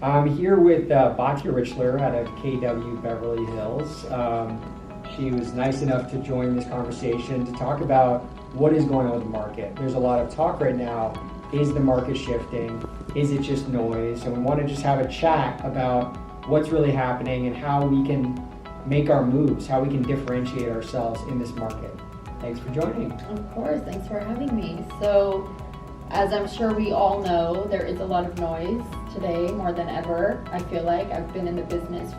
I'm here with BATYA RICHLER out of KW Beverly Hills. She was nice enough to join this conversation to talk about what is going on with the market. There's a lot of talk right now. Is the market shifting? Is it just noise? And we want to just have a chat about what's really happening and how we can make our moves, how we can differentiate ourselves in this market. Thanks for joining. Of course, thanks for having me. So, as I'm sure we all know, there is a lot of noise today, more than ever. I feel like I've been in the business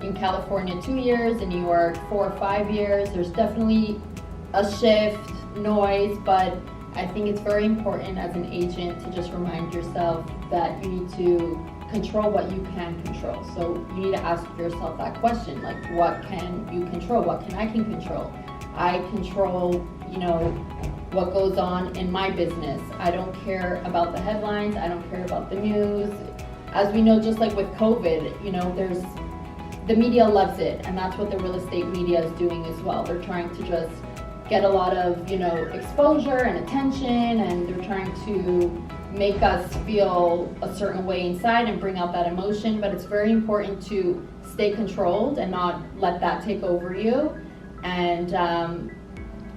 in California 2 years, in New York 4 or 5 years. There's definitely a shift, noise, but I think it's very important as an agent to just remind yourself that you need to control what you can control. So you need to ask yourself that question, like, what can you control? What can I control? I control, what goes on in my business. I don't care about the headlines. I don't care about the news. As we know, just like with COVID, the media loves it, and that's what the real estate media is doing as well. They're trying to just get a lot of, exposure and attention, and they're trying to make us feel a certain way inside and bring out that emotion. But it's very important to stay controlled and not let that take over you, and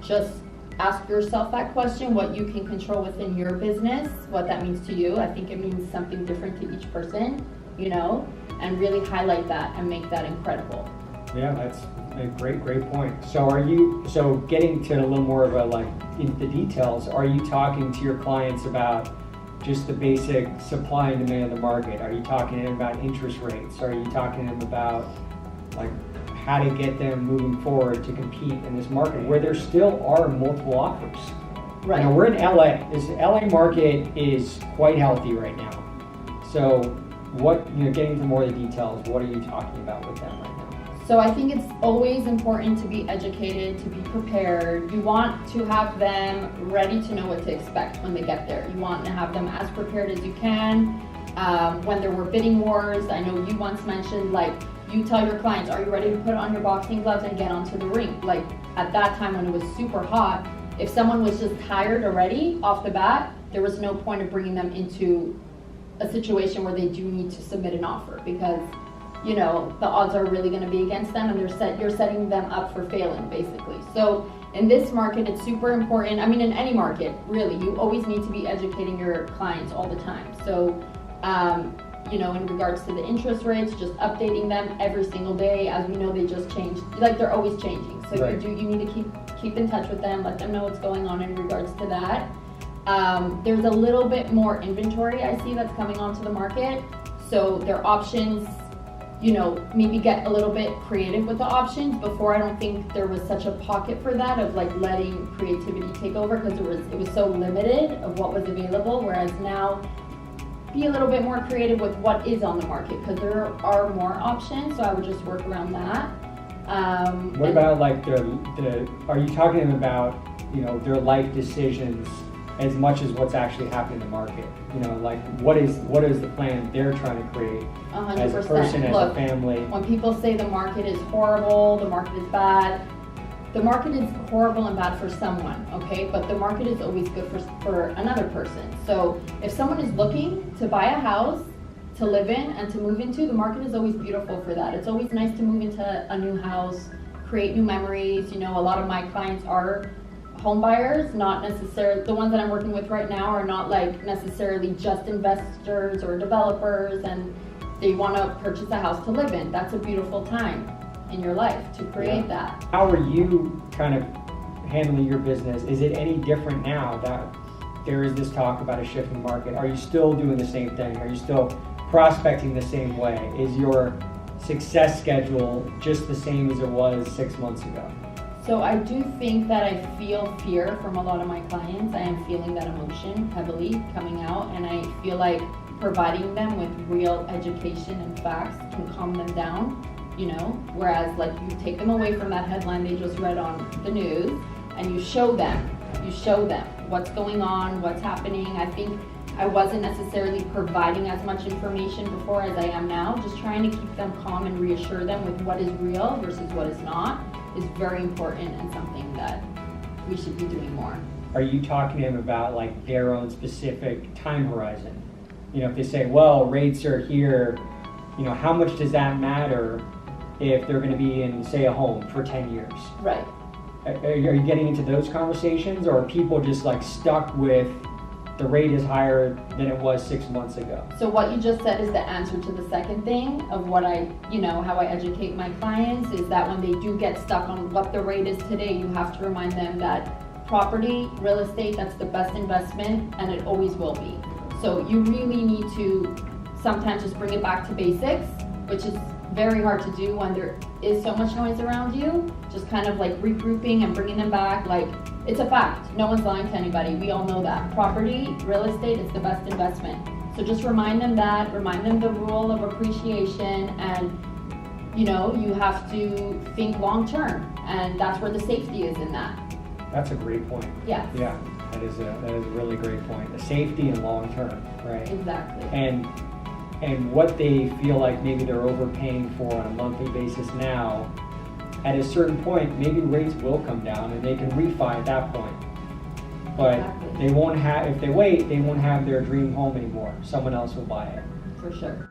just ask yourself that question, what you can control within your business, what that means to you. I think it means something different to each person, and really highlight that and make that incredible. Yeah, that's a great point. So getting to a little more of into the details, are you talking to your clients about just the basic supply and demand of the market? Are you talking to them about interest rates? Are you talking to them about how to get them moving forward to compete in this market where there still are multiple offers? Right. We're in LA. This LA market is quite healthy right now. So getting into more of the details, what are you talking about with them right now? So I think it's always important to be educated, to be prepared. You want to have them ready to know what to expect when they get there. You want to have them as prepared as you can. When there were bidding wars, I know you once mentioned, you tell your clients, are you ready to put on your boxing gloves and get onto the ring? At that time when it was super hot, if someone was just tired already off the bat, there was no point of bringing them into a situation where they do need to submit an offer, because the odds are really going to be against them, and you're setting them up for failing, basically. So in this market, it's super important. I mean, in any market, really, you always need to be educating your clients all the time. So in regards to the interest rates, just updating them every single day. As we know, they just changed. They're always changing. So right. You need to keep in touch with them, let them know what's going on in regards to that. There's a little bit more inventory I see that's coming onto the market. So their options, maybe get a little bit creative with the options. Before, I don't think there was such a pocket for that of letting creativity take over, because it was so limited of what was available. Whereas now, be a little bit more creative with what is on the market, because there are more options. So I would just work around that. What about are you talking to them about their life decisions as much as what's actually happening in the market? What is the plan they're trying to create 100%. as a person, as a family? When people say the market is horrible, the market is bad, the market is horrible and bad for someone, okay? But the market is always good for another person. So if someone is looking to buy a house to live in and to move into, the market is always beautiful for that. It's always nice to move into a new house, create new memories. A lot of my clients are home buyers, not necessarily, the ones that I'm working with right now are not necessarily just investors or developers, and they want to purchase a house to live in. That's a beautiful time in your life to create that. How are you kind of handling your business? Is it any different now that there is this talk about a shifting market? Are you still doing the same thing? Are you still prospecting the same way? Is your success schedule just the same as it was 6 months ago? So I do think that I feel fear from a lot of my clients. I am feeling that emotion heavily coming out, and I feel like providing them with real education and facts can calm them down, whereas you take them away from that headline they just read on the news, and you show them what's going on, what's happening. I think I wasn't necessarily providing as much information before as I am now. Just trying to keep them calm and reassure them with what is real versus what is not is very important, and something that we should be doing more. Are you talking to them about their own specific time horizon? You know, if they say, well, rates are here, you know, how much does that matter if they're going to be in, say, a home for 10 years? Right. Are you getting into those conversations, or are people just like stuck with the rate is higher than it was 6 months ago? So what you just said is the answer to the second thing of what how I educate my clients, is that when they do get stuck on what the rate is today, you have to remind them that property, real estate, that's the best investment, and it always will be. So you really need to sometimes just bring it back to basics, which is very hard to do when there is so much noise around you. Just kind of like regrouping and bringing them back. Like, it's a fact. No one's lying to anybody. We all know that. Property, real estate is the best investment. So just remind them that, remind them the rule of appreciation, and you have to think long term, and that's where the safety is in that. That's a great point. Yes. Yeah, that is a really great point. The safety and long term, right? Exactly. And what they feel like maybe they're overpaying for on a monthly basis now, at a certain point, maybe rates will come down and they can refi at that point. But Exactly. they won't have, if they wait, they won't have their dream home anymore. Someone else will buy it. For sure.